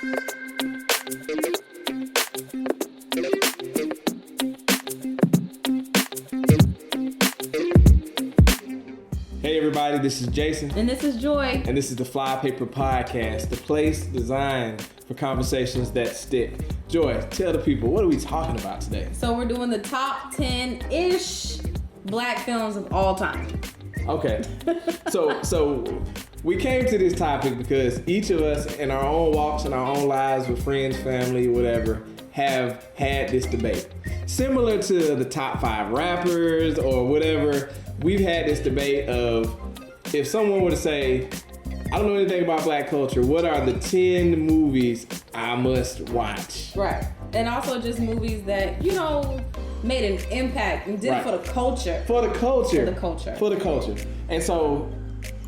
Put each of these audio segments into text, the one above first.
Hey everybody, this is Jason. And this is Joy. And this is the Fly Paper Podcast, the place designed for conversations that stick. Joy, tell the people, what are we talking about today? So we're doing the top 10-ish black films of all time. Okay. So we came to this topic because each of us in our own walks in our own lives with friends, family, whatever, have had this debate. Similar to the top 5 rappers or whatever, we've had this debate of if someone were to say, I don't know anything about black culture, what are the 10 movies I must watch? Right. And also just movies that, you know, made an impact and did it for the culture. For the culture. For the culture. For the culture. And so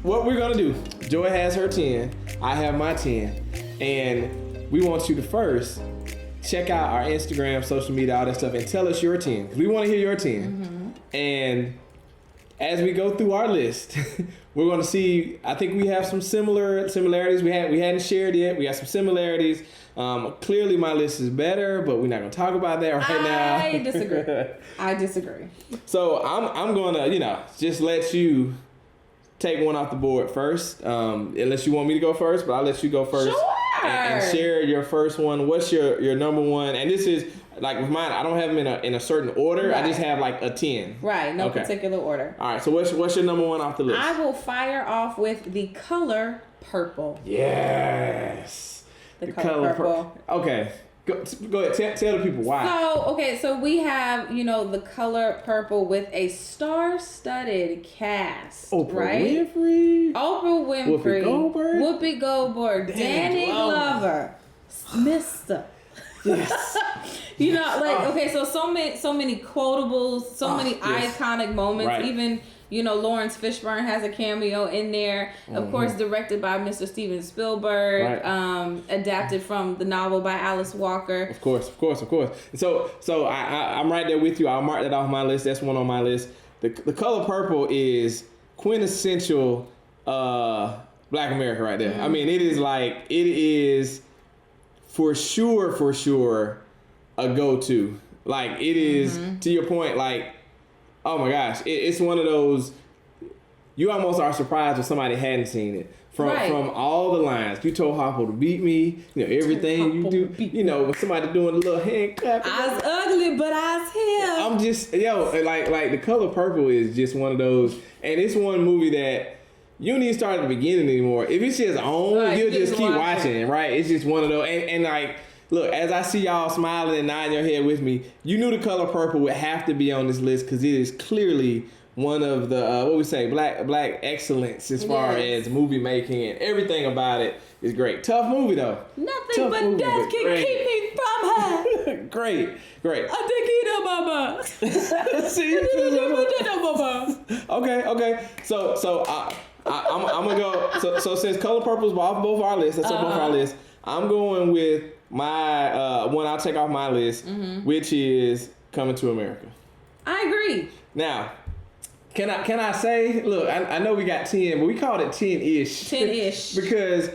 what we're going to do, Joy has her 10, I have my 10, and we want you to first check out our Instagram, social media, all that stuff, and tell us your 10, because we want to hear your 10. Mm-hmm. And as we go through our list, we're going to see, I think we have some similarities. We hadn't shared yet. We have some similarities. Clearly my list is better, but we're not going to talk about that right now. I disagree. So I'm going to, just let you take one off the board first, unless you want me to go first, but I'll let you go first. Sure. And share your first one. What's your number one? And this is, like with mine, I don't have them in a certain order. Right. I just have like a 10. Right, no particular order. All right, so what's your number one off the list? I will fire off with The Color Purple. Yes. The Color Purple. Okay. Go ahead. Tell the people why. So we have, The Color Purple with a star-studded cast. Oprah Winfrey. Whoopi Goldberg. Danny Glover. Mr. Yes. So many quotables, many iconic moments. Right. Even, Lawrence Fishburne has a cameo in there. Mm-hmm. Of course, directed by Mr. Steven Spielberg. Right. Adapted from the novel by Alice Walker. Of course. So I'm right there with you. I'll mark that off my list. That's one on my list. The Color Purple is quintessential Black America right there. Mm-hmm. I mean, it is for sure a go-to. Like, it is, to your point, like, oh my gosh, it's one of those, you almost are surprised if somebody hadn't seen it. From all the lines, you told Harpo to beat me, everything you do, when somebody doing a little hand clap. I's ugly, but I's him. I'm just, like The Color Purple is just one of those, and it's one movie that you don't even start at the beginning anymore. If it's just on, you'll just keep watching, right? It's just one of those, and like, look, as I see y'all smiling and nodding your head with me, you knew The Color Purple would have to be on this list because it is clearly one of the black excellence as far as movie making, and everything about it is great. Tough movie though. Nothing but death can keep me from her. Great. Adikita mama. See? Okay. So I'm gonna go. So since Color Purple's off both our lists, that's on both our lists. I'm going with my one I'll take off my list, which is Coming to America. I agree. Now, can I say, look, I know we got 10, but we called it 10-ish. 10-ish. Because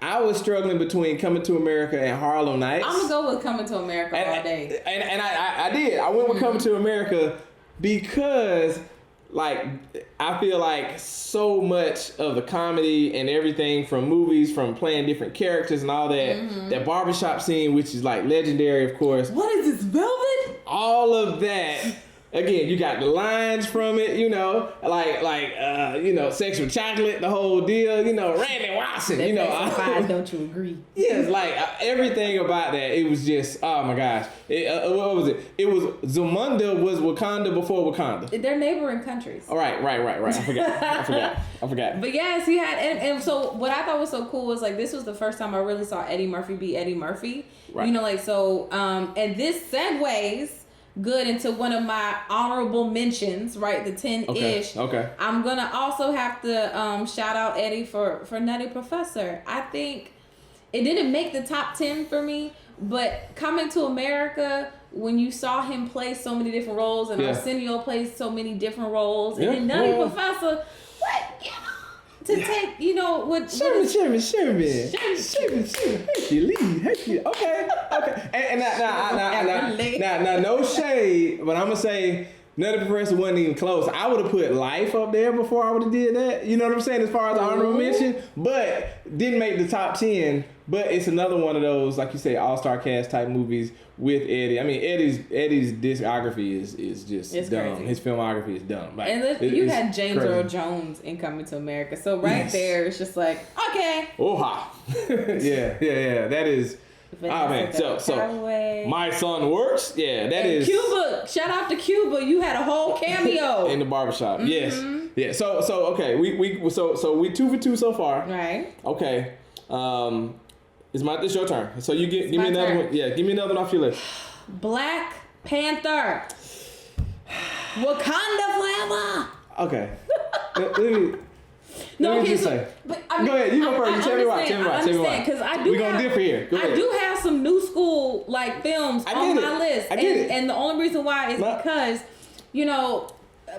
I was struggling between Coming to America and Harlem Nights. I'm going to go with Coming to America all day. And I did. I went with Coming to America because, like, I feel like so much of the comedy and everything from movies, from playing different characters and all that, that barbershop scene, which is, like, legendary, of course. What is this, Velvet? All of that. Again, you got the lines from it, Sexual Chocolate, the whole deal, Randy Watson, Don't you agree? Yes, like everything about that, it was just, oh my gosh. What was it? It was, Zamunda was Wakanda before Wakanda. They're neighboring countries. All right. I forgot. But yes, he had, and so what I thought was so cool was like, this was the first time I really saw Eddie Murphy be Eddie Murphy. Right. And this segues good into one of my honorable mentions, right? The 10-ish. Okay. I'm gonna also have to shout out Eddie for Nutty Professor. I think it didn't make the top 10 for me, but Coming to America, when you saw him play so many different roles, and Arsenio plays so many different roles, and then Nutty Professor, to take, you know, what Sherman. Hercules. Okay. And now, no shade, but I'm gonna say Nutty Professor wasn't even close. I would have put Life up there before I would have did that. You know what I'm saying? As far as the honorable mention, but didn't make the top 10. But it's another one of those, like you say, all-star cast type movies with Eddie. I mean, Eddie's discography is just it's dumb. crazy. His filmography is dumb. Like, and you had James crazy. Earl Jones in Coming to America, so there, it's just like, okay. Oh-ha. yeah. That is. Oh man, so My Son Works. Yeah, that is Cuba. Shout out to Cuba. You had a whole cameo in the barbershop. Yes. Yeah. So okay, we 2 for 2 so far. Right. Okay. It's your turn. So you give me another turn. one. Yeah, give me another one off your list. Black Panther. Wakanda forever. Okay. let me just say. But, I mean, go ahead. You go first. Tell me why. I understand because I do. We're gonna differ here. Go ahead. I do have some new school like films on my list. I get it. And the only reason why is because, you know,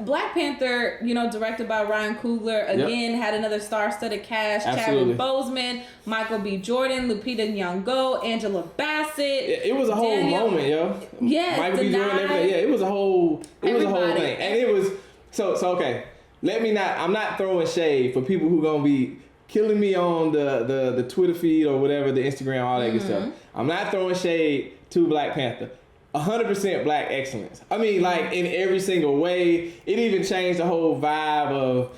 Black Panther, you know, directed by Ryan Coogler, again, had another star-studded cast. Absolutely. Chadwick Boseman, Michael B. Jordan, Lupita Nyong'o, Angela Bassett. It was a whole moment, yo. Yes, Michael B. Jordan, everything. Yeah, it was a whole thing. And it was, so okay. I'm not throwing shade for people who gonna be killing me on the Twitter feed or whatever, the Instagram, all that good stuff. I'm not throwing shade to Black Panther. 100% black excellence. I mean, like, in every single way. It even changed the whole vibe of,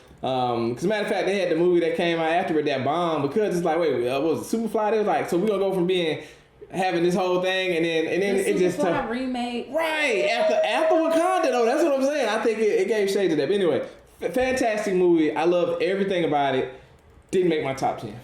because matter of fact, they had the movie that came out after it, that bomb, because it's like, wait, what was it, Superfly? They was like, so we're gonna go from having this whole thing, and then it just Superfly remake. Right, after Wakanda, though, that's what I'm saying. I think it gave shade to that. But anyway, fantastic movie. I loved everything about it. Didn't make my top 10.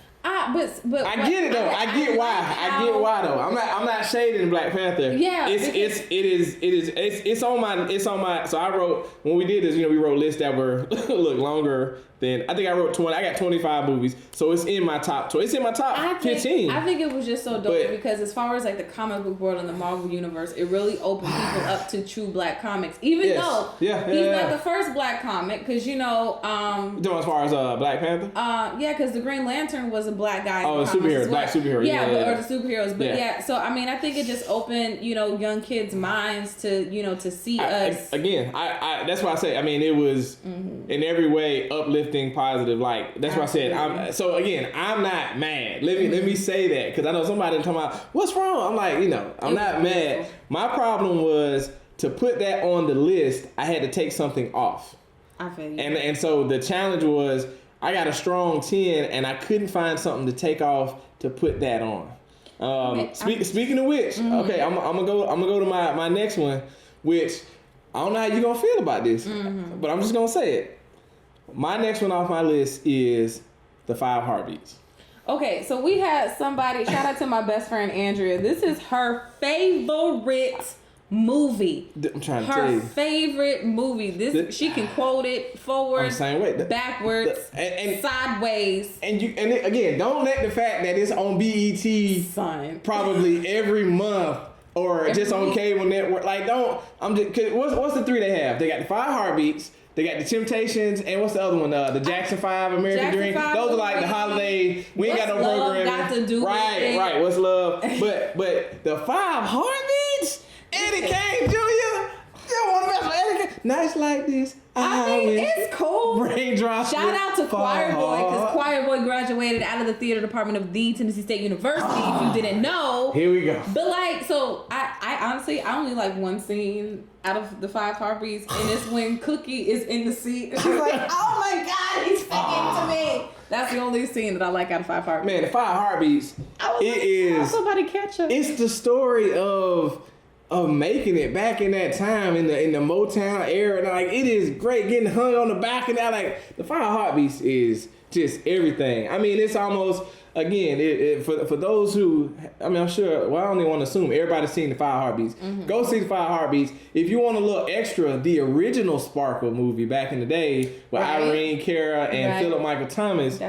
But I get it though. I get why. I get why though. I'm not shading Black Panther. Yeah. It's on my. So I wrote, when we did this, you know, we wrote lists that were longer than, I think I wrote 20. I got 25 movies, so it's in my top 20. It's in my top 15. I think it was just so dope because as far as like the comic book world and the Marvel universe, it really opened people up to true black comics. Even though he's not the first black comic, because you know, as far as Black Panther. Because the Green Lantern was a black guy. Oh, a superhero, black superhero. Or the superheroes. But so I mean, I think it just opened, you know, young kids' minds to, you know, to see us. Again, I that's why I say, I mean, it was in every way uplifting, positive. Like, that's why I said, I'm not mad. Let me say that, because I know somebody talking about what's wrong. I'm like, you know, I'm not mad. My problem was, to put that on the list, I had to take something off. I feel you. And so the challenge was, I got a strong 10 and I couldn't find something to take off to put that on. Speaking of which, okay, I'm gonna go to my next one, which I don't know how you're gonna feel about this, but I'm just gonna say it. My next one off my list is The 5 Heartbeats. Okay, so we had somebody, shout out to my best friend Andrea. This is her favorite movie. I'm trying to tell you. Her favorite movie. She can quote it forward, backwards, and sideways. Again, don't let the fact that it's on BET probably every month or just on cable network. Like, what's the 3 they have? They got The 5 Heartbeats. They got The Temptations, and what's the other one? The Jackson 5, American Dream. Those are like the holiday. We ain't got no programming. Got to do right. What's love? But The 5 Heartbeats. Eddie Kane Jr. You want to mess with Eddie Kane? Nights like this. I mean, it's cool. Raindrops. Shout out to Choir Boy, because Choir Boy graduated out of the theater department of the Tennessee State University. If you didn't know, here we go. But like, so I honestly, I only like one scene out of The 5 Heartbeats, and it's when Cookie is in the seat. She's like, oh my God, he's speaking to me. That's the only scene that I like out of 5 Heartbeats. Man, The 5 Heartbeats. Somebody catch us. It's the story of making it back in that time in the Motown era. And like, it is great getting hung on the back of that. Like, The 5 Heartbeats is just everything. I mean, it's almost, again, for those who, I mean, I'm sure, well, I don't even want to assume everybody's seen The 5 Heartbeats. Go see The 5 Heartbeats. If you want a little extra, the original Sparkle movie back in the day with Irene Cara and Philip Michael Thomas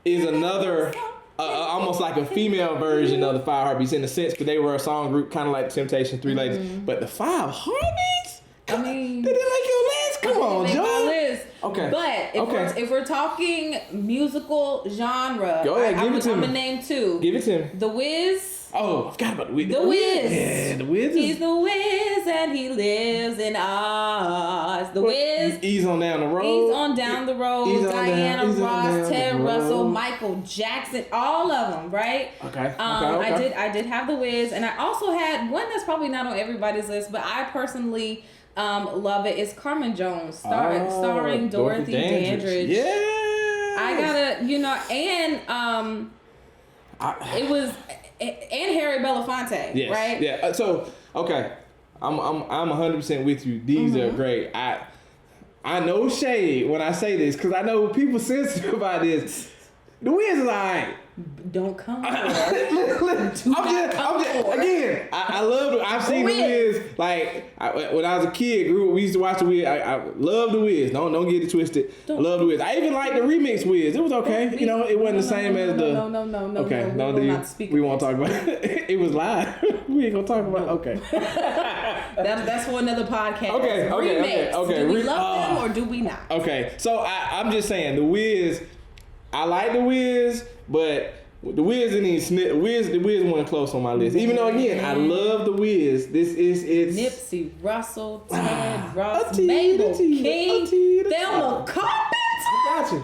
is another... almost like a female version of The 5 Heartbeats in a sense, because they were a song group, kind of like the Temptations, 3 Ladies. But The 5 Heartbeats? I mean, did it make your list? Come on, John. Okay. But if we're talking musical genre, go ahead, give it to me. I'm gonna name two. Give it to me. The Wiz. Oh, I forgot about the Wiz. The Wiz. Yeah, the Wiz. He's the Wiz and he lives in Oz. The Wiz. Ease on down the road. Ease on down the road. Diana Ross, Ted Russell, Michael Jackson, all of them, right? Okay. I did have the Wiz, and I also had one that's probably not on everybody's list, but I personally love it. It's Carmen Jones, starring Dorothy Dandridge. Yeah. I gotta, and it was. And Harry Belafonte, yes. right? Yeah. So okay, I'm 100% with you. These are great. I know shade when I say this because I know people sensitive about this. The Wiz is alright. Don't come again, I love it. I've seen the Wiz. Like when I was a kid, we used to watch the Wiz. I love the Wiz. Don't get it twisted. I love the Wiz. I even like the remix Wiz. It was okay. It wasn't the same as the. No. Okay, we won't talk about it. It was live. We ain't gonna talk about it. Okay. That's for another podcast. Okay. Do we love them or do we not? Okay, so I'm just saying the Wiz. I like the Wiz, but the Wiz didn't even snip. The Wiz wasn't close on my list. Even though again, I love the Wiz. It's Nipsey Russell, Ted Ross, Mabel King, Thelma Carpenter.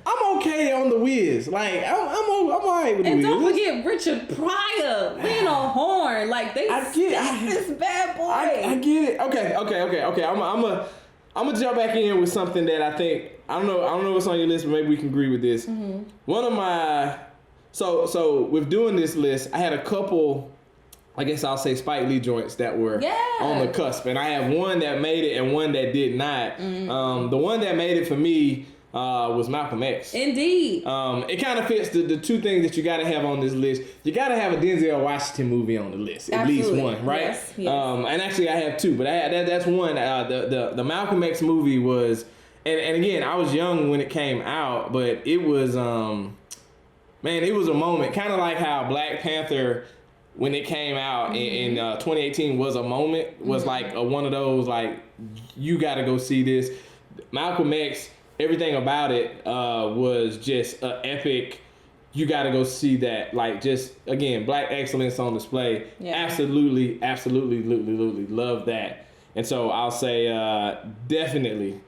I'm okay on the Wiz. Like I'm alright with the Wiz. And don't forget Richard Pryor, Lena Horne. Like they this bad boy. I get it. Okay. I'm gonna jump back in with something that I think I don't know what's on your list, but maybe we can agree with this. Mm-hmm. One of my so with doing this list, I had a couple. I guess I'll say Spike Lee joints that were on the cusp, and I have one that made it and one that did not. Mm-hmm. The one that made it for me was Malcolm X. Indeed. It kind of fits the two things that you got to have on this list. You got to have a Denzel Washington movie on the list, at least one, right? Yes. And actually, I have two, but that's one. The Malcolm X movie was, and again, I was young when it came out, but it was, it was a moment, kind of like how Black Panther, when it came out in 2018, was a moment, was like one of those like you got to go see this. Malcolm X. Everything about it was just epic. You got to go see that. Like, just, again, Black excellence on display. Yeah. Absolutely love that. And so I'll say definitely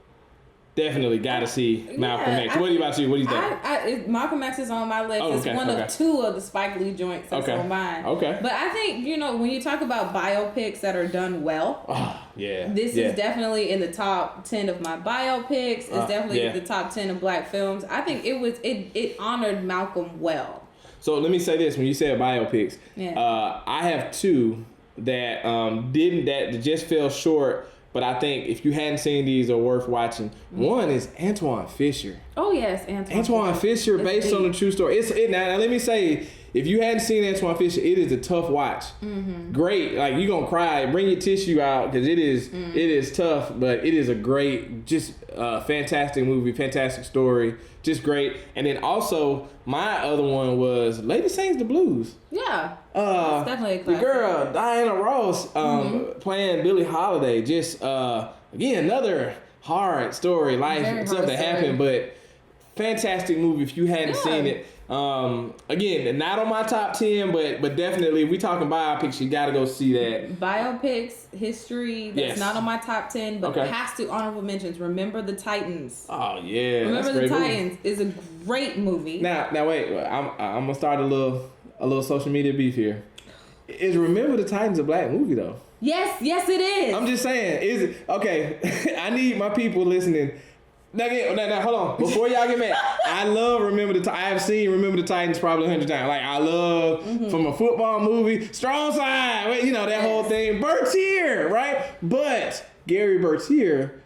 got to see Malcolm X. What about you? What do you think? Malcolm X is on my list. It's one of two of the Spike Lee joints that's on mine. Okay. But I think, when you talk about biopics that are done well, this is definitely in the top 10 of my biopics. It's definitely in the top 10 of Black films. I think it honored Malcolm well. So let me say this. When you said biopics, I have two that just fell short. But I think if you hadn't seen these, are worth watching. One is Antoine Fisher. Oh yes, Antoine Fisher, based on a true story. Now let me say, if you hadn't seen Antoine Fisher, it is a tough watch. Mm-hmm. Great, like you're gonna cry. Bring your tissue out because it is tough, but it is a great, just fantastic movie, fantastic story, just great. And then also my other one was Lady Sings the Blues. Yeah. That's definitely a classic. The girl, Diana Ross, playing Billie Holiday. Just, again, another hard story, life, stuff that happened, but fantastic movie if you hadn't seen it. Again, not on my top 10, but definitely, if we talking biopics, you got to go see that. Biopics, history, that's not on my top 10, but has to honorable mentions. Remember the Titans. Oh, yeah. Remember the Titans is a great movie. Now wait, I'm going to start a little social media beef here. Is Remember the Titans a Black movie, though? Yes, it is. I'm just saying, is it? Okay, I need my people listening. Now, hold on. Before y'all get mad, I love Remember the Titans. I have seen Remember the Titans probably 100 times. Like, I love, from a football movie, Strong Side, that whole thing. Bertier, right? But Gary Bertier,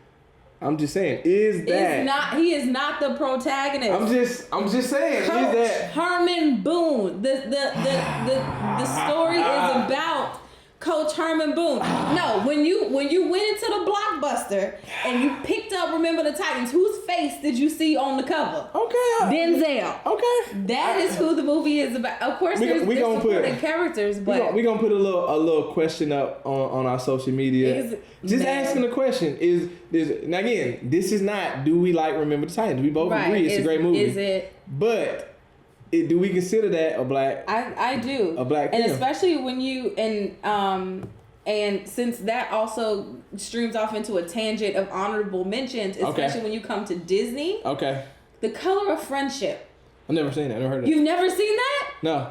I'm just saying, he is not the protagonist. I'm just saying, is that Herman Boone. The story is about Coach Herman Boone. No, when you went into the Blockbuster and you picked up Remember the Titans, whose face did you see on the cover? Okay. Denzel. Okay. That is who the movie is about. Of course, there's supporting characters, but we're gonna put a little question up on our social media. Just asking the question is now again, this is not do we like Remember the Titans? We both agree it's a great movie. Is it? But do we consider that a black? I do. A black film. And especially when you and since that also streams off into a tangent of honorable mentions, especially when you come to Disney. Okay. The Color of Friendship. I've never seen that. I've never heard of it. You've never seen that? No.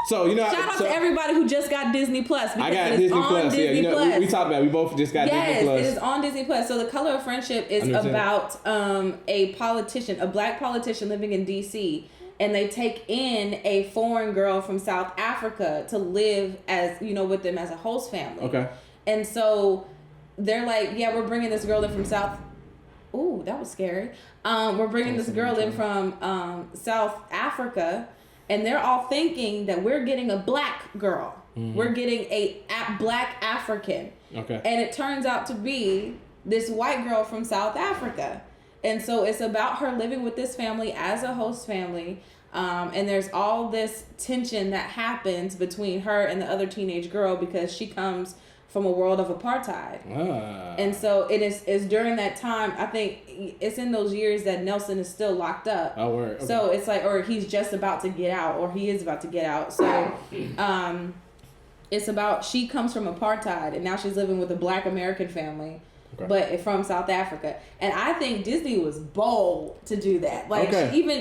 So shout out to everybody who just got Disney Plus. I got Disney Plus. Disney Plus. We talked about it. We both just got Disney Plus. Yes, it is on Disney Plus. So The Color of Friendship is about a politician, a black politician living in DC, and they take in a foreign girl from South Africa to live as with them as a host family. Okay. And so they're like, yeah, we're bringing this girl in from South. Ooh, that was scary. We're bringing this girl in from South Africa. And they're all thinking that we're getting a black girl. Mm-hmm. We're getting a black African. Okay. And it turns out to be this white girl from South Africa. And so it's about her living with this family as a host family. And there's all this tension that happens between her and the other teenage girl because she comes from a world of apartheid. And so it's during that time, I think it's in those years that Nelson is still locked up. Oh, word. Okay. So it's like, or he's just about to get out, or he is about to get out. So it's about, she comes from apartheid and now she's living with a black American family. Okay. But from South Africa, and I think Disney was bold to do that. Like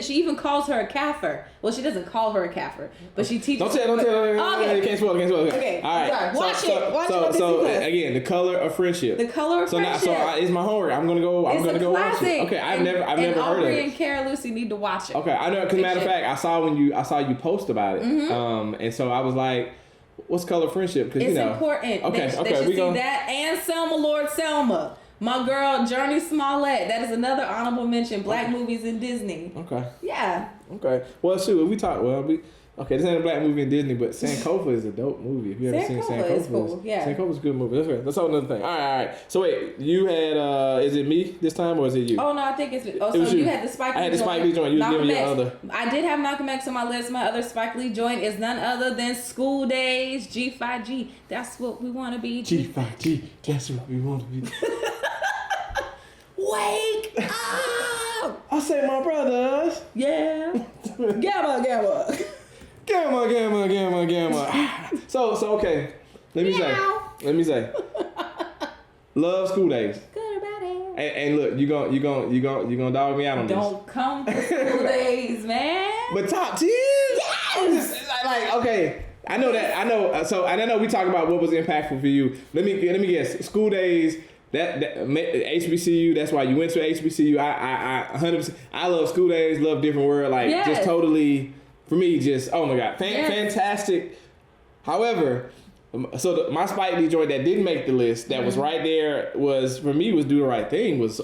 she even calls her a Kaffir. Well, she doesn't call her a Kaffir, but she teaches. Don't tell. Okay. You can't spoil. Okay. All right. Watch it. So again, The Color of Friendship. The Color of Friendship. So it's my homework. I'm gonna go watch it. Okay. I've never heard of it. Aubrey and Cara Lucy need to watch it. Okay. I know. Because matter of fact, I saw you post about it. Mm-hmm. And so I was like, what's Color of Friendship? Because it's important. Okay. They should see that and Selma Lord Selma. My girl, Journey Smollett. That is another honorable mention. Black movies in Disney. Okay. Yeah. Okay. Well, shoot, this ain't a black movie in Disney, but Sankofa is a dope movie. If you ever seen Sankofa, is cool. Yeah. Sankofa's a good movie. That's right. That's all another thing. All right. So wait, you had, is it me this time or is it you? Oh, no, I think it's, you had the Spike Lee joint. I had the Spike Lee joint. You was giving your other. I did have Malcolm X on my list. My other Spike Lee joint is none other than School Days, G5G. That's what we want to be. G5G. That's what we want to be. Wake up! I say my brothers. Yeah. Gamma. So okay. Let me say. Love School Days. Good about it. And look, you gonna dog me out on this. Don't come for School Days, man. But top 10? Yes. Like okay. I know. So I know we talk about what was impactful for you. Let me guess. School Days. That HBCU. That's why you went to HBCU. I 100%. I love School Days. Love Different World. Like just totally for me. Just oh my god, fantastic. However, so my Spike Lee joint that didn't make the list that was right there was for me was Do the Right Thing. Was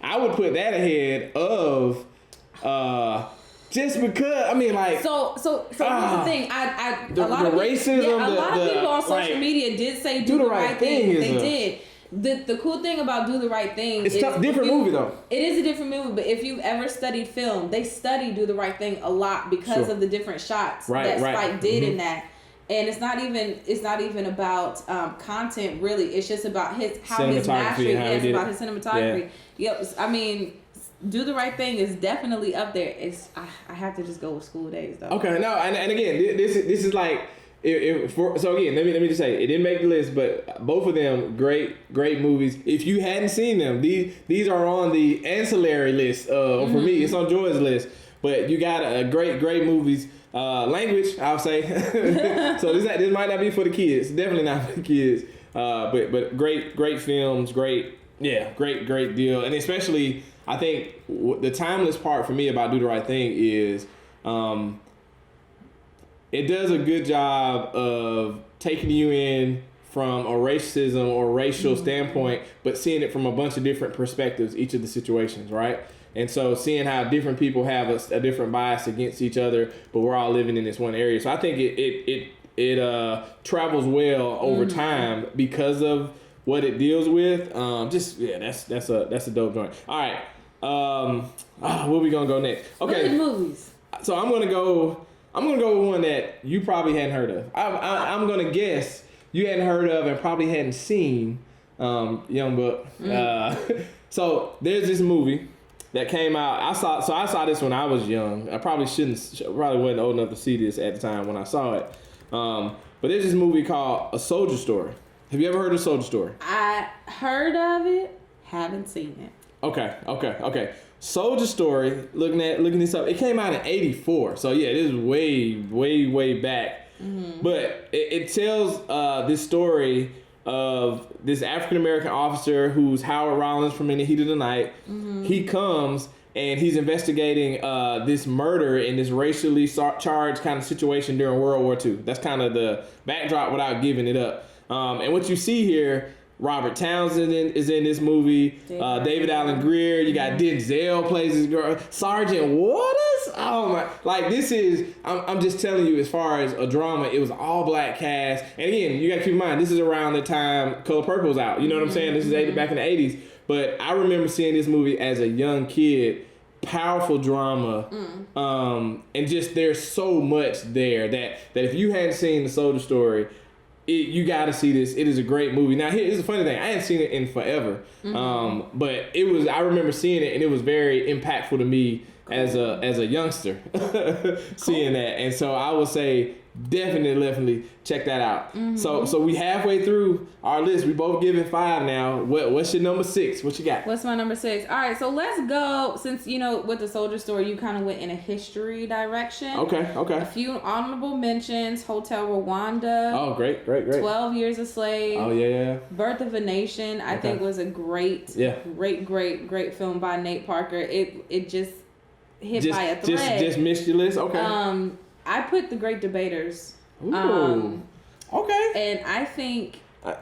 I would put that ahead of just because I mean like so here's the thing. The racism. A lot of people on social media did say Do the Right Thing. They did. The cool thing about Do the Right Thing is different movie though. It is a different movie, but if you've ever studied film, they study Do the Right Thing a lot because of the different shots that Spike did in that. And it's not even about content really. It's just about his mastery. Yes, about his cinematography. Yeah. Yep. I mean, Do the Right Thing is definitely up there. I have to just go with School Days though. Okay. No. And again, this is like. So again, let me just say it didn't make the list, but both of them great movies. If you hadn't seen them, these are on the ancillary list. For me, it's on Joy's list. But you got great movies. Language, I'll say. So this might not be for the kids. Definitely not for the kids. But great films. Great deal. And especially, I think the timeless part for me about Do the Right Thing is. It does a good job of taking you in from a racism or racial standpoint, but seeing it from a bunch of different perspectives, each of the situations, right? And so seeing how different people have a different bias against each other, but we're all living in this one area. So I think it it travels well over time because of what it deals with. That's a dope joint. All right, where we gonna go next? Okay, Good movies. so I'm gonna go with one that you probably hadn't heard of. I'm gonna guess you hadn't heard of and probably hadn't seen. Young Buck. So there's this movie that came out. I saw this when I was young. I probably wasn't old enough to see this at the time when I saw it. But there's this movie called A Soldier Story. Have you ever heard of Soldier Story? I heard of it, haven't seen it. Okay. Soldier Story. Looking this up, it came out in '84. So yeah, this is way back. But it tells this story of this African American officer who's Howard Rollins from In the Heat of the Night. He comes and he's investigating this murder in this racially charged kind of situation during World War II. That's kind of the backdrop without giving it up. And what you see here, Robert Townsend is in this movie. David Allen Greer. You got Denzel plays this girl. Sergeant Waters. Oh my! Like this is. I'm just telling you. As far as a drama, it was all black cast. And again, you got to keep in mind this is around the time Color Purple was out. You know what I'm saying? This is back in the '80s. But I remember seeing this movie as a young kid. Powerful drama. And just there's so much there that if you hadn't seen The Soldier Story, you got to see this. It is a great movie. Now, here's a funny thing. I hadn't seen it in forever, but it was. I remember seeing it, and it was very impactful to me as a youngster, seeing that. And so I would say definitely check that out. So we halfway through our list. We both give it 5 now. What's your number 6? What you got? What's my number 6? All right, so let's go. Since with The Soldier Story, you kind of went in a history direction. Okay. A few honorable mentions: Hotel Rwanda. Oh, great. 12 Years a Slave. Oh yeah. Birth of a Nation. I think was a great film by Nate Parker. It just hit by a thread. Just missed your list. Okay. I put The Great Debaters. Ooh. Okay. And I think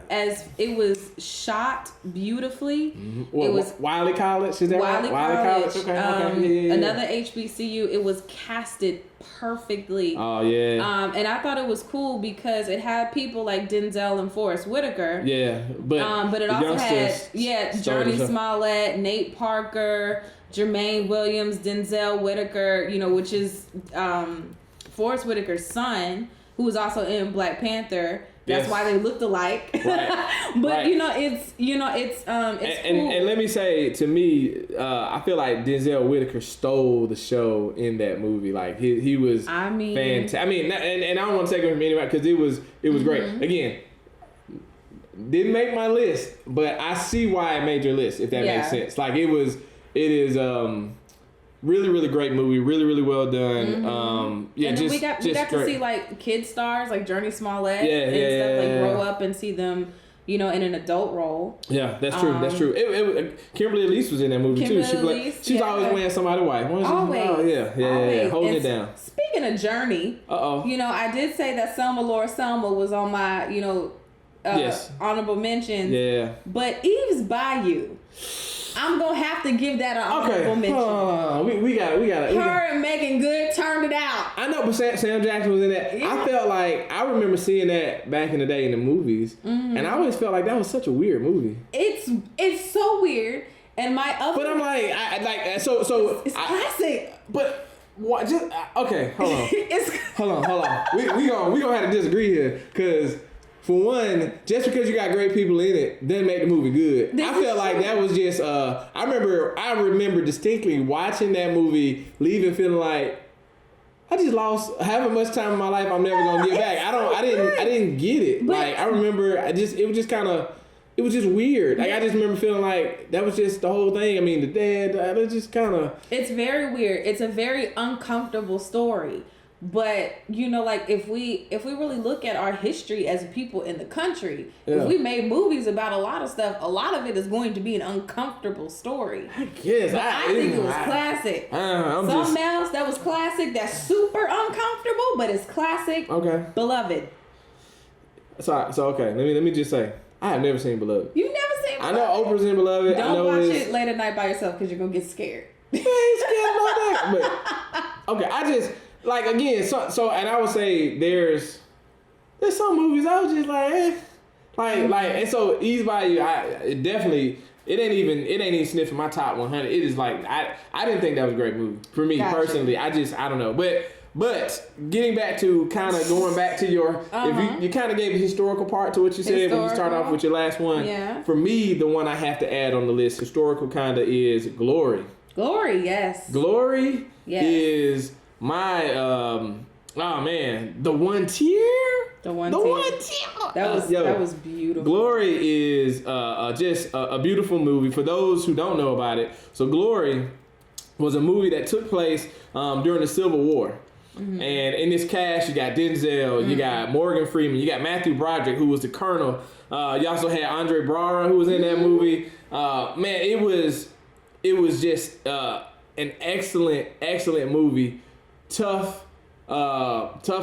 as it was shot beautifully, it was Wiley College. Is that Wiley right? College. Okay. Yeah. Another HBCU. It was casted perfectly. Oh yeah. And I thought it was cool because it had people like Denzel and Forrest Whitaker. Yeah, but it also had Journey Smollett, Nate Parker, Jermaine Williams, Denzel Whitaker. Which is Forrest Whitaker's son, who was also in Black Panther. That's why they looked alike. Right. But it's cool. And let me say, to me, I feel like Denzel Whitaker stole the show in that movie. Like he was fantastic. I mean, and I don't want to take it from anybody because it was great. Again, didn't make my list, but I see why it made your list. If that makes sense. Like it is. Really great movie. Really well done. And we got to see like kid stars like Journey Smollett and grow up and see them, in an adult role. Yeah, that's true. That's true. Kimberly Elise was in that movie too. She's always wearing somebody's wife. Always. Yeah. Holding it down. Speaking of Journey, I did say that Laura Selma was on my honorable mentions. Yeah. But Eve's Bayou, I'm gonna have to give that an honorable mention. We got it. Her and Megan Good turned it out. I know, but Sam Jackson was in that. Yeah. I felt like I remember seeing that back in the day in the movies, and I always felt like that was such a weird movie. It's so weird, and my other. But I'm like, it's classic. But what? Just okay. Hold on. We gonna have to disagree here, because. For one, just because you got great people in it doesn't make the movie good. I felt like that was just. I remember distinctly watching that movie, leaving feeling like I just lost however much time in my life I'm never gonna get back. I didn't get it. Like I remember, it was just weird. Like I just remember feeling like that was just the whole thing. I mean, the dad, it was just kind of. It's very weird. It's a very uncomfortable story. But like if we really look at our history as people in the country, if we made movies about a lot of stuff, a lot of it is going to be an uncomfortable story. I guess. But I think it was classic. Something else that was classic that's super uncomfortable, but it's classic. Okay. Beloved. So okay. Let me just say, I have never seen Beloved. You've never seen Beloved? I know Oprah's in Beloved. Don't watch it late at night by yourself because you're gonna get scared. I ain't scared about that. But okay, I just. Like again, so and I would say there's there's some movies I was just like, and so Easy by You, it ain't even sniffing my top 100. It is like I didn't think that was a great movie for me personally. I don't know, but getting back to kind of going back to your, if you kind of gave a historical part to what you said when you start off with your last one. Yeah. For me, the one I have to add on the list, historical kind of, is Glory. Glory, yes. Glory is my the one tier. The one tier. That was beautiful. Glory is just a beautiful movie. For those who don't know about it, so Glory was a movie that took place during the Civil War. Mm-hmm. And in this cast, you got Denzel, you got Morgan Freeman, you got Matthew Broderick, who was the colonel. You also had Andre Braugher, who was in that movie. Man, it was just an excellent movie. Tough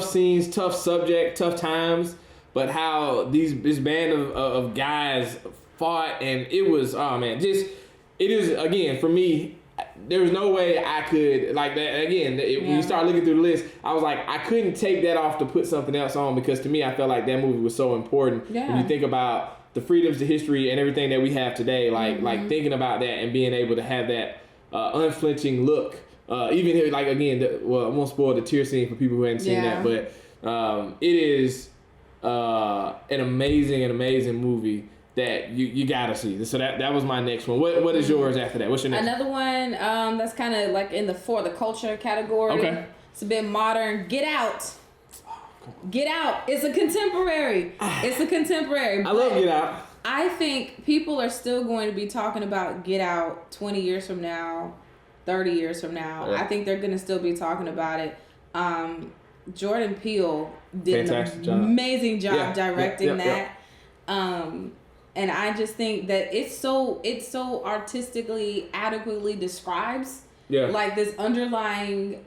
scenes, tough subject, tough times. But how this band of guys fought, and it was, it is, again, for me, there was no way I could, like that, again, when you start looking through the list, I was like, I couldn't take that off to put something else on, because to me, I felt like that movie was so important. Yeah. When you think about the freedoms, the history, and everything that we have today, like thinking about that and being able to have that unflinching look, even if, like, again, I won't spoil the tear scene for people who haven't seen that, but it is an amazing movie that you gotta see. So that was my next one. What is yours after that? What's your next? Another one that's kind of like in the for the culture category. Okay. It's a bit modern. Get Out. Get Out. It's a contemporary. I love Get Out. I think people are still going to be talking about Get Out 20 years from now, 30 years from now. Yeah. I think they're going to still be talking about it. Jordan Peele did an amazing job directing that. And I just think that it so artistically adequately describes like this underlying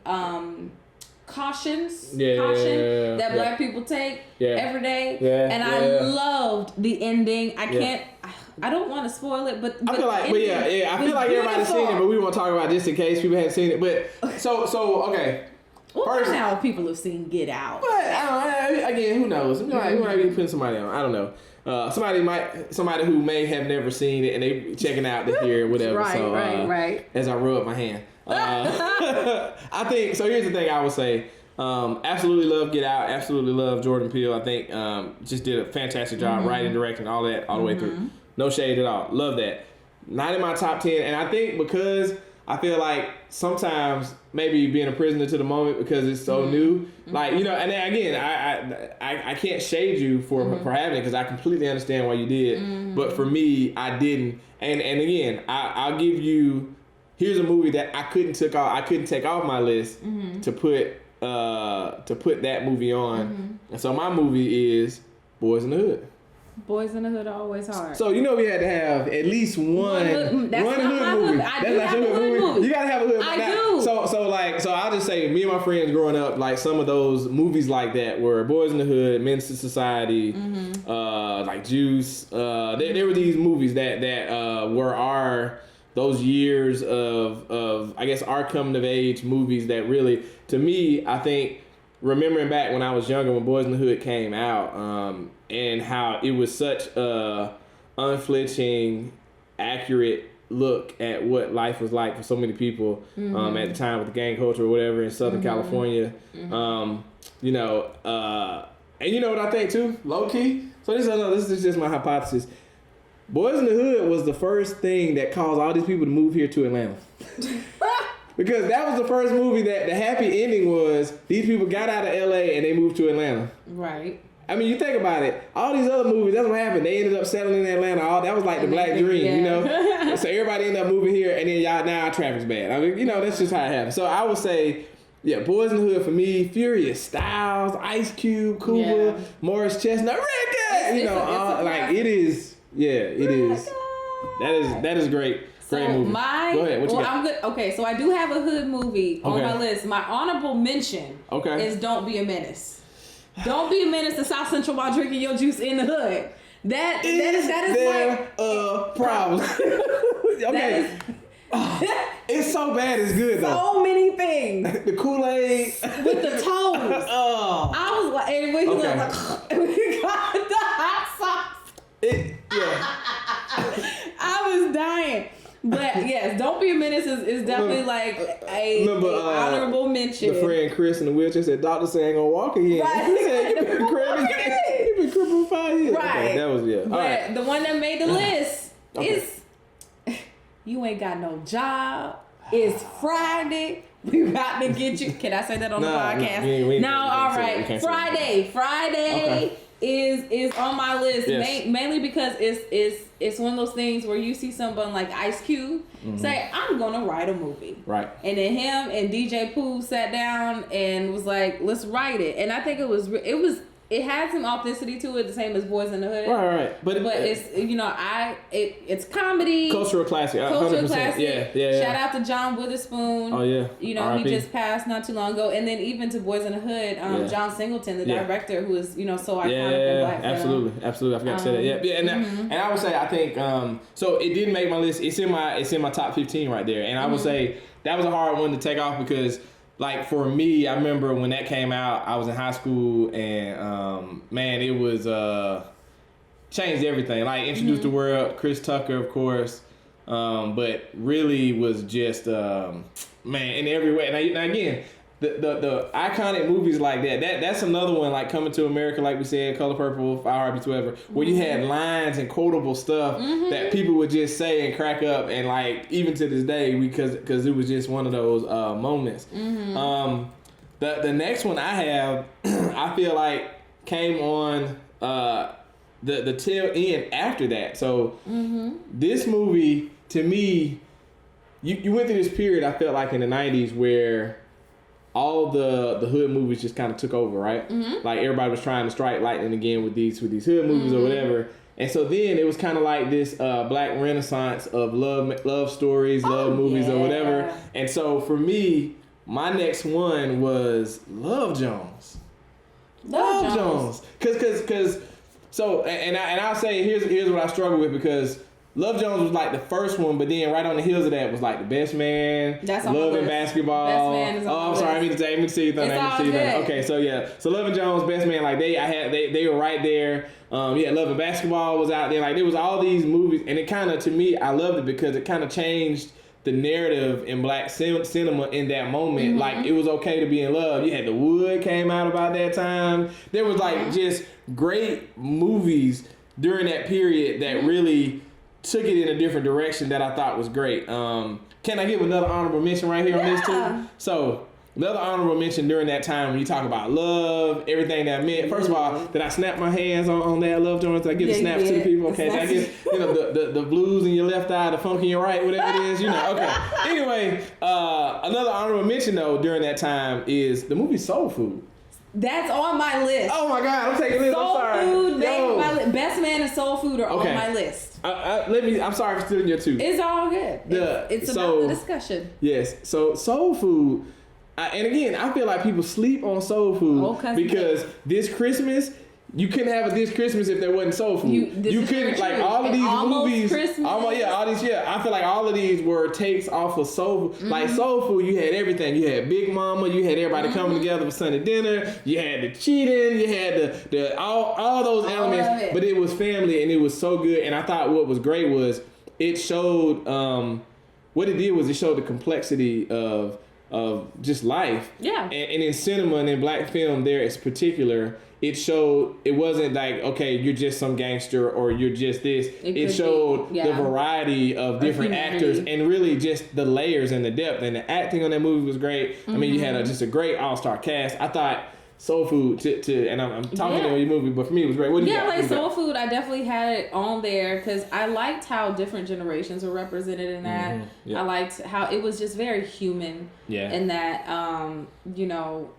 caution that Black people take every day. And I loved the ending. I don't want to spoil it, but I feel like, I feel like everybody's seen it, but we won't talk about it just in case people haven't seen it. But so okay. Well, first, how people have seen Get Out. But again, who knows? You might be putting somebody on. I don't know. Somebody who may have never seen it and they checking out to hear whatever. Right. As I rub my hand, I think so. Here's the thing I would say: absolutely love Get Out. Absolutely love Jordan Peele. I think just did a fantastic job writing, directing, all that, all the way through. No shade at all. Love that. Not in my top 10, and I think because I feel like sometimes maybe being a prisoner to the moment because it's so new, like, you know, and then again, I can't shade you for having it because I completely understand why you did, but for me, I didn't. And again, I'll give you, here's a movie that I couldn't take off my list to put that movie on, and so my movie is Boys in the Hood. Boys in the Hood are always hard. So you know we had to have at least one hood movie. I do have a hood movie. You gotta have a hood movie. I do. So I'll just say, me and my friends growing up, like some of those movies like that were Boys in the Hood, Men's Society, like Juice. There were these movies that were those years of I guess our coming of age movies that really, to me, I think, remembering back when I was younger, when Boys in the Hood came out, and how it was such a unflinching, accurate look at what life was like for so many people at the time with the gang culture or whatever in Southern California. You know, and you know what I think too, low key. So this is just my hypothesis. Boys in the Hood was the first thing that caused all these people to move here to Atlanta. Because that was the first movie that the happy ending was these people got out of LA and they moved to Atlanta. Right. I mean, you think about it. All these other movies, that's what happened. They ended up settling in Atlanta. That was like the black dream, you know? So everybody ended up moving here, and then now our traffic's bad. I mean, you know, that's just how it happened. So I would say, Boys in the Hood for me, Furious Styles, Ice Cube, Cuba, Morris Chestnut, Ricky! It is. That is great. Great movie. Go ahead. What you got? I'm good. Okay, so I do have a hood movie on my list. My honorable mention is Don't Be a Menace. Don't be a menace to South Central while drinking your juice in the hood. That is like a problem. Okay. It's so bad it's good though. So many things. The Kool-Aid. With the toes. I was Like, and when he Okay. was like, we got the hot sauce. I was dying. But yes, Don't Be a Menace is definitely like a honorable mention. The friend Chris in the wheelchair said, "Doctor say I ain't gonna walk again." Right. He said, "You been crippled 5 years." Right. Okay, that was But All right. the one that made the list is You Ain't Got No Job. It's Friday. We about to get you. Can I say that on the podcast? No, all right. Friday is on my list. Yes. Mainly because it's one of those things where you see someone like Ice Cube say, "I'm gonna write a movie." Right. And then him and DJ Pooh sat down and was like, "Let's write it." And I think it had some authenticity to it, the same as Boys in the Hood. Right. But it's it's comedy, cultural classic. cultural 100%. classic. Yeah. Shout out to John Witherspoon. Oh yeah. He R.I.P. just passed not too long ago. And then even to Boys in the Hood, John Singleton, the director, who is so iconic in black film. Absolutely. I forgot to say that. Yeah. And I would say I think so. It didn't make my list. It's in my top 15 right there. And I would say that was a hard one to take off because. Like for me, I remember when that came out, I was in high school and man, it was changed everything. Like introduced the world, Chris Tucker, of course, but really was just man in every way. Now again, the iconic movies like that's another one like Coming to America, like we said, Color Purple, Fire Heartbeats, whatever, where you had lines and quotable stuff that people would just say and crack up, and like even to this day because it was just one of those moments. The next one I have, I feel like came on the tail end after that. So this movie to me, you went through this period I felt like in the 90s where all the hood movies just kind of took over, right? Like everybody was trying to strike lightning again with these hood movies or whatever. And so then it was kind of like this black renaissance of love stories, love movies or whatever. And so for me, my next one was Love Jones. Love Jones. Cause so and I'll say here's what I struggle with because Love Jones was like the first one, but then right on the heels of that was like The Best Man, That's on Love my and list. Basketball. Best Man is on my I'm sorry, I list. mean to see you It's all good. Okay, so yeah, so Love and Jones, Best Man, like they were right there. Love and Basketball was out there. Like there was all these movies, and it kind of to me, I loved it because it kind of changed the narrative in black cinema in that moment. Like it was okay to be in love. You had The Wood came out about that time. There was like just great movies during that period that really took it in a different direction that I thought was great. Can I give another honorable mention right here on this too? So another honorable mention during that time when you talk about love, everything that meant. First of all, did I snap my hands on that Love Jones? Did I give the snaps to the people? Okay, did I give the blues in your left eye, the funk in your right, whatever it is, Okay. Anyway, another honorable mention though during that time is the movie Soul Food. That's on my list. Oh my God, I'm taking this. Soul I'm sorry. Food, Best Man and Soul Food are on my list. I'm sorry for stealing your two. It's all good. It's about the discussion. Yes. So Soul Food, and again, I feel like people sleep on Soul Food because this Christmas, you couldn't have a This Christmas if there wasn't Soul Food. You couldn't, like all of these movies. Christmas. I feel like all of these were takes off of Soul Food. Like Soul Food, you had everything. You had Big Mama. You had everybody coming together for Sunday dinner. You had the cheating. You had the all those elements. But it was family, and it was so good. And I thought what was great was it showed what it did was it showed the complexity of just life. Yeah. And in cinema and in black film, there is particular. It showed it wasn't like, okay, you're just some gangster or you're just this. It showed the variety of different actors and really just the layers and the depth. And the acting on that movie was great. I mean, you had just a great all-star cast. I thought Soul Food and I'm talking about your movie, but for me it was great. What do you got? Like Soul Food, I definitely had it on there because I liked how different generations were represented in that. I liked how it was just very human. Yeah. And that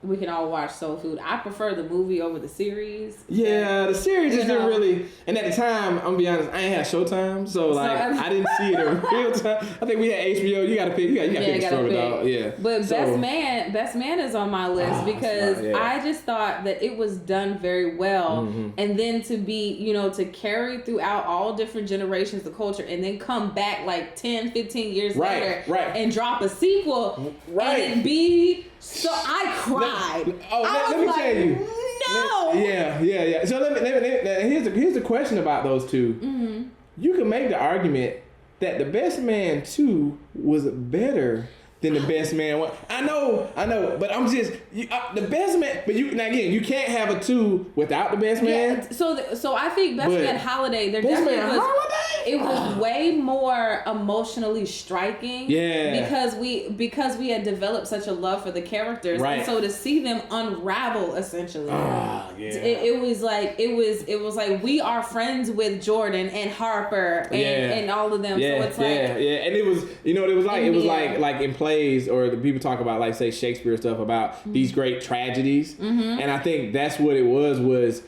we can all watch Soul Food. I prefer the movie over the series. Yeah, the series just didn't really. And at the time, I'm gonna be honest, I ain't had Showtime, so I didn't see it in real time. I think we had HBO. You gotta pick. You gotta pick a struggle, dog. Yeah. But Best Man is on my list because I just thought that it was done very well, and then to be to carry throughout all different generations of culture, and then come back like 10, 15 years later, and drop a sequel. And it be so I cried. Let me tell you. No. Yeah. So here's the question about those two. Mm-hmm. You can make the argument that The Best Man 2 was better than The Best Man 1. I know, but I'm just The Best Man. But now again, you can't have a 2 without The Best Man. Yeah, so I think Best Man Holiday. It was way more emotionally striking. Yeah. Because we had developed such a love for the characters, right. And so to see them unravel essentially, it was like we are friends with Jordan and Harper and all of them. Yeah, so it's like and it was like in plays or the people talk about like say Shakespeare stuff about these great tragedies, and I think that's what it was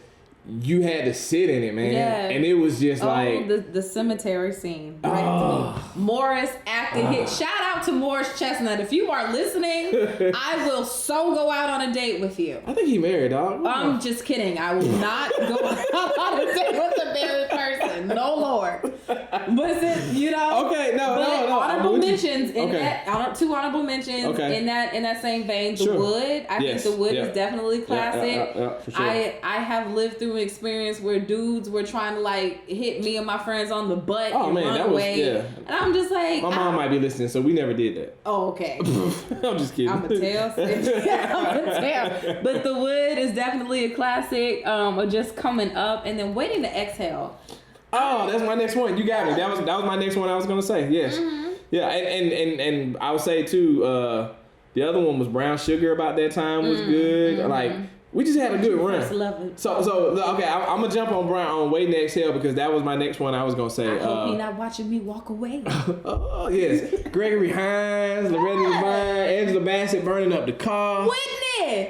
you had to sit in it, man, and it was just like the cemetery scene. Right Morris acted hit. Shout out to Morris Chestnut. If you are listening, I will so go out on a date with you. I think he married, dog. I'm just kidding. I will not go out on a date with a married person. No, Lord. But okay, no. Honorable mentions in that. Two honorable mentions in that same vein. The Wood. I think The Wood is definitely classic. For sure. I have lived through an experience where dudes were trying to like hit me and my friends on the butt and run away. And I'm just like, my mom might be listening, so we never did that. Oh, okay. I'm just kidding. I'm a tell. But The Wood is definitely a classic. Of just coming up and then Waiting to Exhale. Oh, that's my next one. You got me. That was my next one I was gonna say. Yes. Mm-hmm. Yeah, and I would say too, the other one was Brown Sugar about that time was good. Mm-hmm. Like we just had a good run. Love it. So okay, I'm gonna jump on Waiting to Exhale because that was my next one I was gonna say. I hope you're not watching me walk away. Oh yes, Gregory Hines, Loretta Devine, Angela Bassett burning up the car.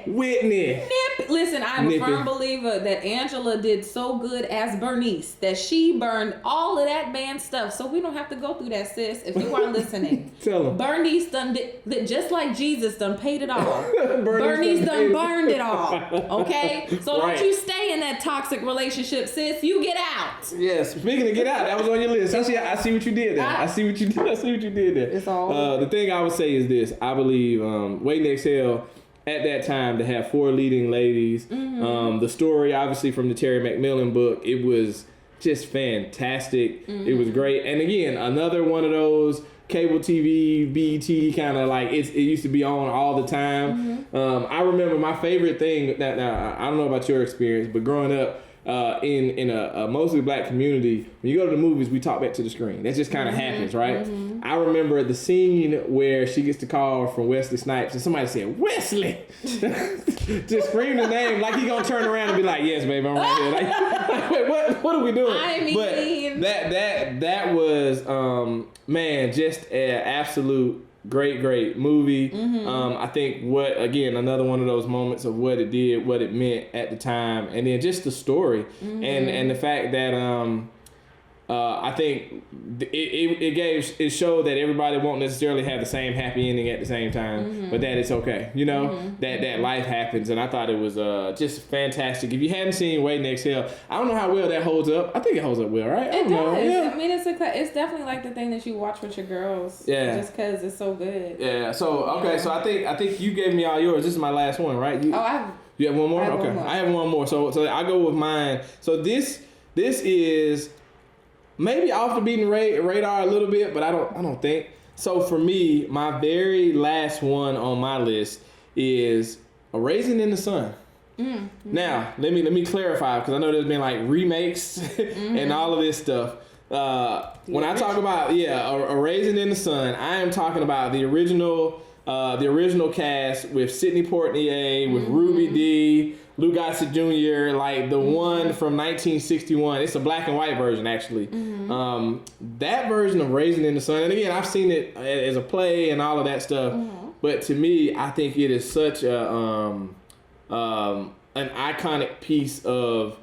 Whitney. Nip. Listen, I'm a firm believer that Angela did so good as Bernice that she burned all of that band stuff, so we don't have to go through that, sis. If you are listening, tell them. Bernice done did, just like Jesus done paid it all. Bernice done burned it all. Okay, so don't you stay in that toxic relationship, sis. You get out. Yes. Speaking of get out, that was on your list. I see what you did there. I see what you did there. It's all. The thing I would say is this: I believe Waiting to Exhale. At that time, to have 4 leading ladies, the story obviously from the Terry McMillan book, it was just fantastic. It was great, and again, another one of those cable TV, BET kind of like it used to be on all the time. I remember my favorite thing. Now I don't know about your experience, but growing up in a mostly black community, when you go to the movies, we talk back to the screen. That just kind of happens, right? I remember the scene where she gets the call from Wesley Snipes and somebody said, Wesley! Just scream the name like he gonna turn around and be like, yes, baby, I'm right here. Like, wait, what are we doing? I mean, but that was, man, just an absolute great movie. I think another one of those moments of what it did, what it meant at the time, and then just the story and the fact that I think it showed that everybody won't necessarily have the same happy ending at the same time, but that it's okay, that life happens, and I thought it was just fantastic. If you hadn't seen Waiting to Exhale, I don't know how well that holds up. I think it holds up well, right? It does. I mean, it's definitely like the thing that you watch with your girls, just because it's so good. Yeah. So okay, so I think you gave me all yours. This is my last one, right? You have one more? Okay, I have one more. So I go with mine. So this is maybe off the beaten radar a little bit, but I don't think. So for me, my very last one on my list is A Raisin in the Sun. Now, let me clarify, because I know there's been like remakes and all of this stuff. When I talk about A Raisin in the Sun, I am talking about the original cast with Sidney Poitier, with Ruby Dee, Lou Gossett Jr., like the one from 1961. It's a black and white version, actually. That version of Raisin in the Sun, and again, I've seen it as a play and all of that stuff, but to me, I think it is such an iconic piece of,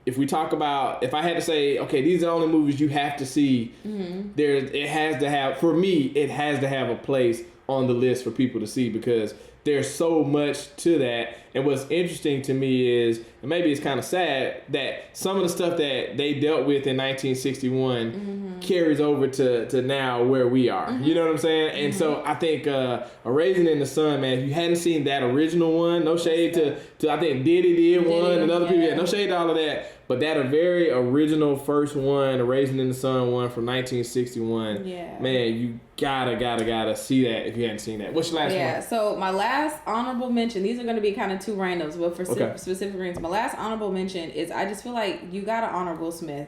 if I had to say, okay, these are the only movies you have to see, it has to have a place on the list for people to see, because there's so much to that. And what's interesting to me is, and maybe it's kind of sad, that some of the stuff that they dealt with in 1961 carries over to now where we are. You know what I'm saying? And so I think A Raisin in the Sun, man, if you hadn't seen that original one, no shade to I think Diddy did one and other people, no shade to all of that. But that a very original first one, A Raisin in the Sun one from 1961. Yeah. Man, you gotta see that if you hadn't seen that. What's your last one? Yeah, so my last honorable mention, these are going to be kind of two randoms, but for specific reasons. My last honorable mention is I just feel like you got to honor Will Smith.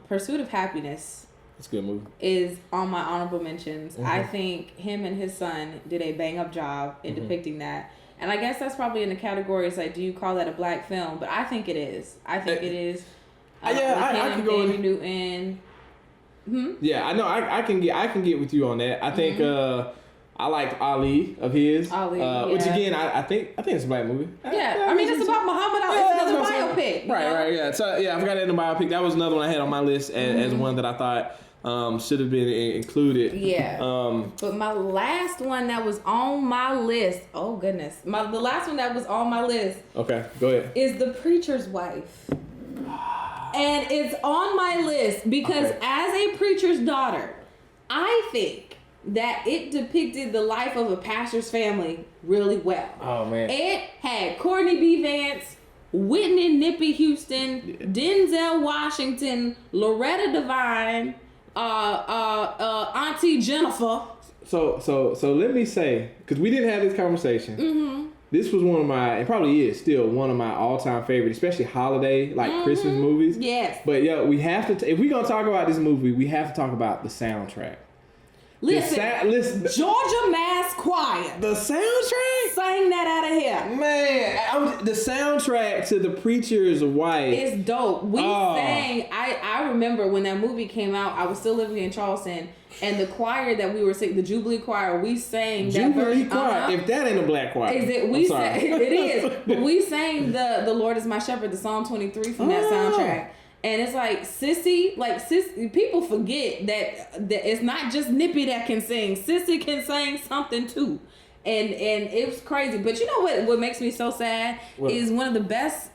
Pursuit of Happiness. It's a good movie. Is on my honorable mentions. I think him and his son did a bang up job in depicting that. And I guess that's probably in the categories like, do you call that a black film? But I think it is. I think it is. I can go with Newton. Yeah, I know. I can get with you on that. I think I liked Ali of his. Which again, I think it's a black movie. Yeah, I mean it's about Muhammad Ali. It's another biopic. Right. Yeah. So yeah, I forgot that in the biopic. That was another one I had on my list as one that I thought should have been included. Yeah. But my last one that was on my list. Oh goodness, the last one that was on my list. Okay, go ahead. Is The Preacher's Wife. And it's on my list because as a preacher's daughter, I think that it depicted the life of a pastor's family really well. Oh, man. It had Courtney B. Vance, Whitney Nippy Houston, Denzel Washington, Loretta Devine, Auntie Jennifer. So let me say, because we didn't have this conversation. This was one of my, it probably is still one of my all-time favorites, especially holiday, like Christmas movies. Yes. But we have to, if we're going to talk about this movie, we have to talk about the soundtrack. Listen, Georgia Mass Choir. The soundtrack? Sang that out of here. Man, the soundtrack to The Preacher's Wife. It's dope. We sang, I remember when that movie came out, I was still living in Charleston, and the choir that we were singing, the Jubilee Choir, we sang that version. Jubilee Choir? If that ain't a black choir. Is it? It is. But we sang the Lord is My Shepherd, the Psalm 23 from that soundtrack. And it's like Sissy, people forget that it's not just Nippy that can sing. Sissy can sing something too. And it was crazy. But you know what makes me so sad is one of the best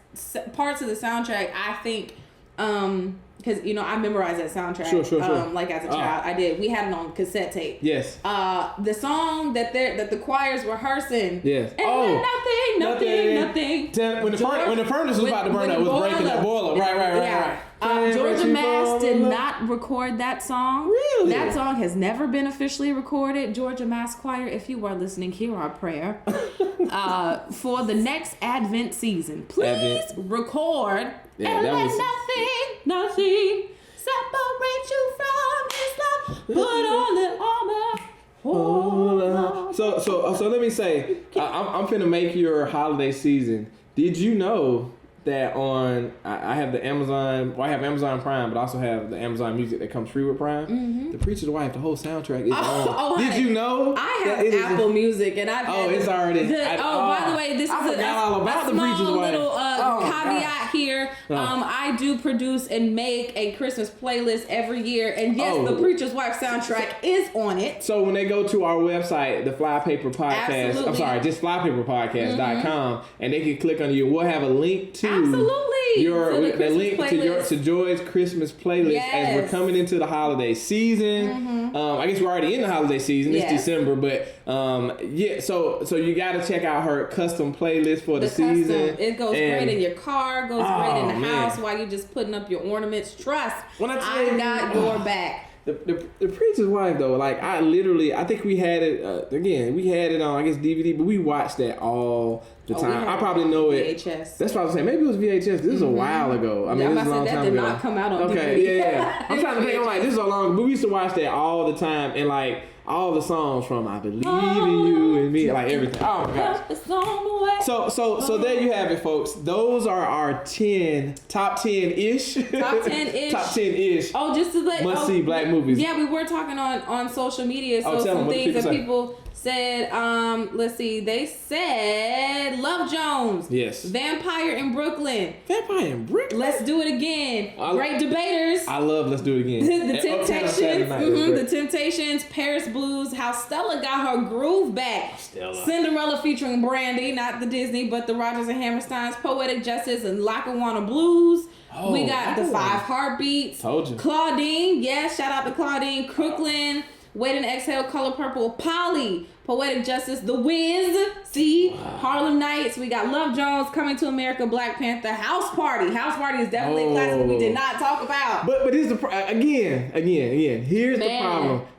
parts of the soundtrack, I think, because I memorized that soundtrack. Sure. Like as a child, I did. We had it on cassette tape. Yes. The song that the choir's rehearsing. Yes. And nothing. When the furnace was about to burn up, was breaking that boiler. Right. Georgia Mass did not record that song. Really? That song has never been officially recorded. Georgia Mass Choir, if you are listening, hear our prayer. For the next Advent season, please record. And let nothing separate you from His love. Put on the armor. Hold on. So let me say, I'm finna make your holiday season. Did you know that I have the Amazon, I have Amazon Prime, but I also have the Amazon Music that comes free with Prime. The Preacher's Wife, the whole soundtrack is on. Did you know? I have Apple Music, and I've had it's already. By the way, this is a small little caveat here. I do produce and make a Christmas playlist every year, and yes, the Preacher's Wife soundtrack is on it. So when they go to our website, the Flypaper Podcast, Absolutely. I'm sorry, just flypaperpodcast.com, and they can click on you. We'll have a link to the link to Joy's Christmas playlist as we're coming into the holiday season. I guess we're already in the holiday season. It's December, but so you got to check out her custom playlist for the season. It goes great in your car, goes great in the house while you're just putting up your ornaments. Trust, I got your back. The Preacher's Wife though, like I think we had it we had it on I guess DVD, but we watched that all the time. I probably know it. VHS. That's what I was saying. Maybe it was VHS. This is a while ago. I mean, this is a long time ago. That did not come out on DVD. Okay, yeah. I'm trying to think. I'm like, this is so long, but we used to watch that all the time, and like all the songs from I Believe in You and Me, like everything. Oh my gosh. So there you have it, folks. Those are our top 10-ish. Top 10-ish. Oh, just to let must see black movies. Yeah, we were talking on social media. So some things that people said, let's see, they said Love Jones. Yes. Vampire in Brooklyn. Vampire in Brooklyn. Let's do it again. Great debaters. I love Let's Do It Again. The Temptations. The Temptations. Paris Blues. How Stella got her groove back. Stella. Cinderella featuring Brandy, not the Disney, but the Rodgers and Hammersteins. Poetic Justice and Lackawanna Blues. Oh, we got the 5 Heartbeats. Told you. Claudine. Yes, shout out to Claudine. Crooklyn. Wait and Exhale, Color Purple, Polly, Poetic Justice, The Wiz, see, Harlem Nights. We got Love Jones, Coming to America, Black Panther, House Party. House Party is definitely a classic we did not talk about. But here's the again. Here's the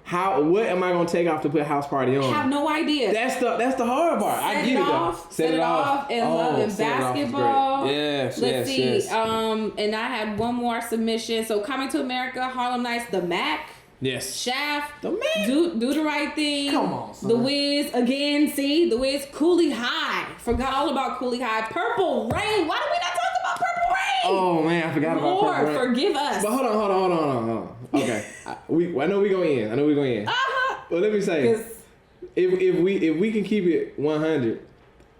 problem. What am I gonna take off to put House Party on? I have no idea. That's the hard part. I get it though. Set it off and Love and Basketball. Yes, Let's see. yes. And I had one more submission. So Coming to America, Harlem Nights, The Mac. Yes. Shaft, The Mac. do the Right Thing. Come on, son. The Wiz again. See, The Wiz. Cooley High. Forgot all about Cooley High. Purple Rain. Why did we not talk about Purple Rain? Oh man, I forgot about Purple Rain. Forgive us. But hold on. Okay, I know we gonna end. Well, let me say, if we can keep it 100,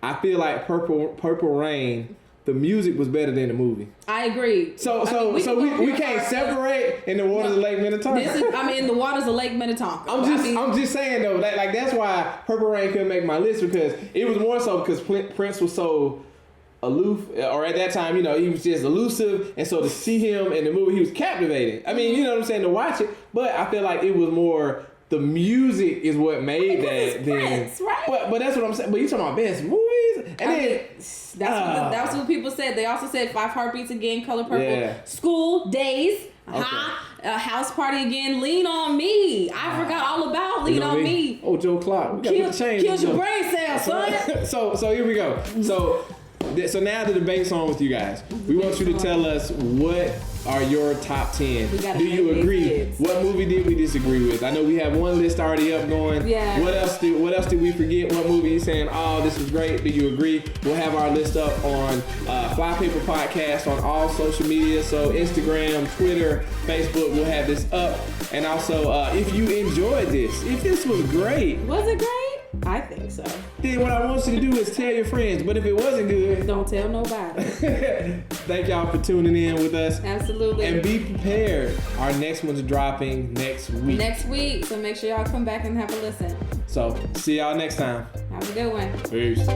I feel like Purple Rain. The music was better than the movie. I agree. So we can't separate in the waters of Lake Minnetonka. In the waters of Lake Minnetonka. I'm just saying though, like that's why Purple Rain couldn't make my list, because it was more so because Prince was so aloof, or at that time, he was just elusive, and so to see him in the movie, he was captivating. I mean, you know what I'm saying, to watch it, but I feel like it was more. The music is what made that. Prince, right? But that's what I'm saying. But you talking about best movies, and that's what people said. They also said 5 Heartbeats again, Color Purple, School Days, House Party again, Lean on Me. I forgot all about Lean on Me. Oh, Joe Clark, we got to change. Kill your brain cells, son. So here we go. So now the debate's on with you guys. We want you to tell us what are your top 10. Do you agree? What movie did we disagree with? I know we have one list already up going. Yeah. What else did we forget? What movie you saying, oh, this was great? Do you agree? We'll have our list up on Flypaper Podcast on all social media. So Instagram, Twitter, Facebook, we'll have this up. And also, if you enjoyed this, if this was great. Was it great? I think so. Then what I want you to do is tell your friends. But if it wasn't good, don't tell nobody. Thank y'all for tuning in with us. Absolutely. And be prepared. Our next one's dropping next week. So make sure y'all come back and have a listen. So see y'all next time. Have a good one. Peace.